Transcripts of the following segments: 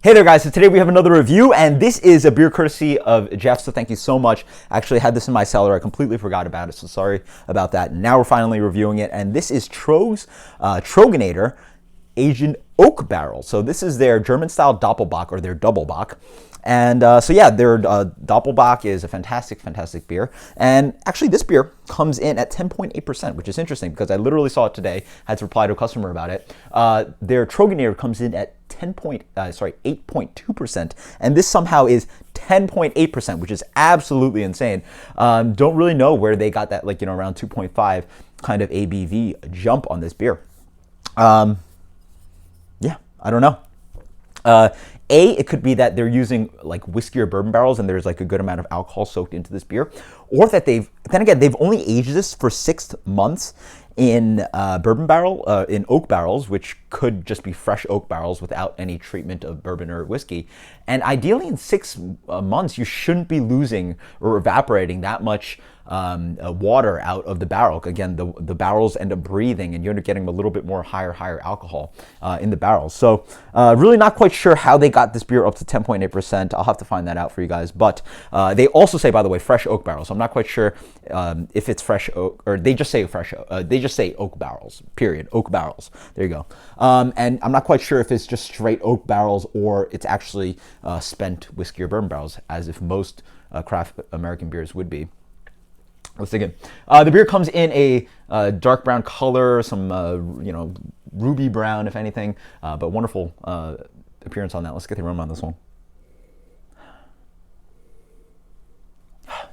Hey there guys, so today we have another review, and this is a beer courtesy of Jeff, so thank you so much. I actually had this in my cellar, I completely forgot about it, so sorry about that. Now we're finally reviewing it, and this is Troegs Troegenator Asian Oak Barrel. So this is their German-style Doppelbock, or their Doppelbock. And so yeah, their Doppelbock is a fantastic beer. And actually this beer comes in at 10.8%, which is interesting because I literally saw it today, had to reply to a customer about it. Their Troegenator comes in at 8.2%, and this somehow is 10.8%, which is absolutely insane. Don't really know where they got that, like, around 2.5 kind of ABV jump on this beer. Yeah, I don't know. It could be that they're using like whiskey or bourbon barrels and there's like a good amount of alcohol soaked into this beer, or that they've only aged this for 6 months in in oak barrels, which could just be fresh oak barrels without any treatment of bourbon or whiskey. And ideally in 6 months, you shouldn't be losing or evaporating that much water out of the barrel. Again, the barrels end up breathing and you end up getting a little bit more higher alcohol in the barrels. So really not quite sure how they got this beer up to 10.8%. I'll have to find that out for you guys. But they also say, by the way, fresh oak barrels. So I'm not quite sure if it's fresh oak, or they just say fresh oak. They just say oak barrels, period. Oak barrels. There you go. And I'm not quite sure if it's just straight oak barrels or it's actually spent whiskey or bourbon barrels, as if most craft American beers would be. Let's dig in. The beer comes in a dark brown color, some ruby brown, if anything, but wonderful appearance on that. Let's get the aroma on this one.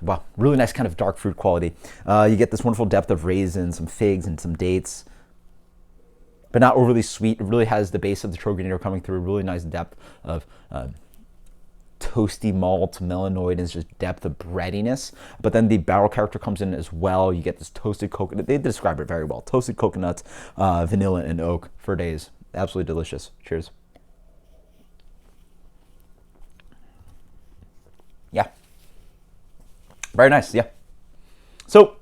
Wow, really nice kind of dark fruit quality. You get this wonderful depth of raisins, some figs, and some dates, but not overly sweet. It really has the base of the Troegenator coming through. Really nice depth of toasty malt, melanoid, and just depth of breadiness. But then the barrel character comes in as well. You get this toasted coconut. They describe it very well. Toasted coconuts, vanilla, and oak for days. Absolutely delicious. Cheers. Yeah. Very nice, yeah. So,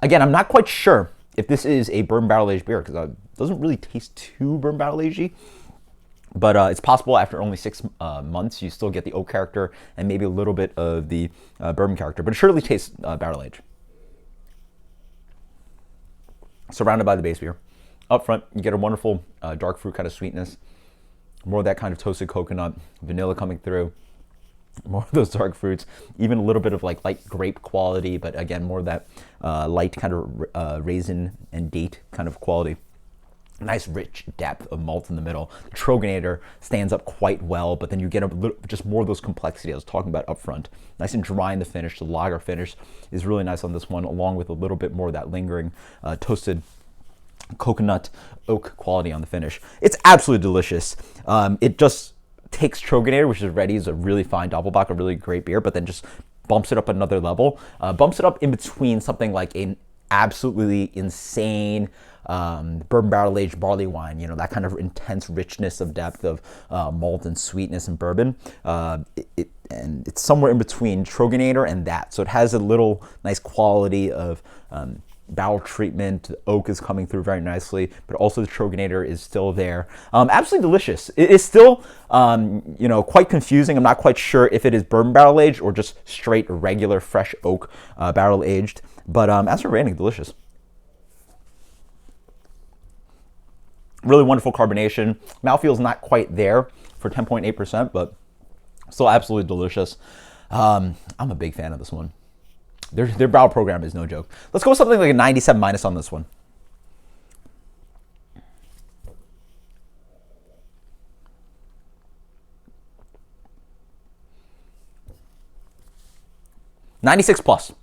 again, I'm not quite sure if this is a bourbon barrel aged beer because it doesn't really taste too bourbon barrel aged-y. But it's possible after only 6 months, you still get the oak character and maybe a little bit of the bourbon character. But it surely tastes barrel aged. Surrounded by the base beer. Up front, you get a wonderful dark fruit kind of sweetness. More of that kind of toasted coconut, vanilla coming through. More of those dark fruits. Even a little bit of like light grape quality, but again, more of that light kind of raisin and date kind of quality. Nice rich depth of malt in the middle. The Troegenator stands up quite well, but then you get a little, just more of those complexity I was talking about up front. Nice and dry in the finish. The lager finish is really nice on this one, along with a little bit more of that lingering toasted coconut oak quality on the finish. It's absolutely delicious. It just takes Troegenator, which is ready as a really fine Doppelbock, a really great beer, but then just bumps it up another level. Bumps it up in between something like an absolutely insane bourbon barrel aged barley wine, that kind of intense richness of depth of malt and sweetness and bourbon. And it's somewhere in between Troegenator and that. So it has a little nice quality of barrel treatment. The oak is coming through very nicely, but also the Troegenator is still there. Absolutely delicious. It is still, quite confusing. I'm not quite sure if it is bourbon barrel aged or just straight regular fresh oak barrel aged. But as for rating, delicious. Really wonderful carbonation. Mouthfeel is not quite there for 10.8%, but still absolutely delicious. I'm a big fan of this one. Their barrel program is no joke. Let's go with something like a 97 minus on this one. +96.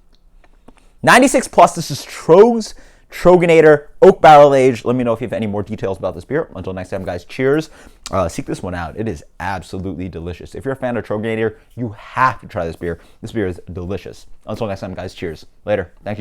96+. This is Troegs Troegenator Oak Barrel Aged. Let me know if you have any more details about this beer. Until next time, guys, cheers. Seek this one out. It is absolutely delicious. If you're a fan of Troegenator, you have to try this beer. This beer is delicious. Until next time, guys, cheers. Later. Thank you.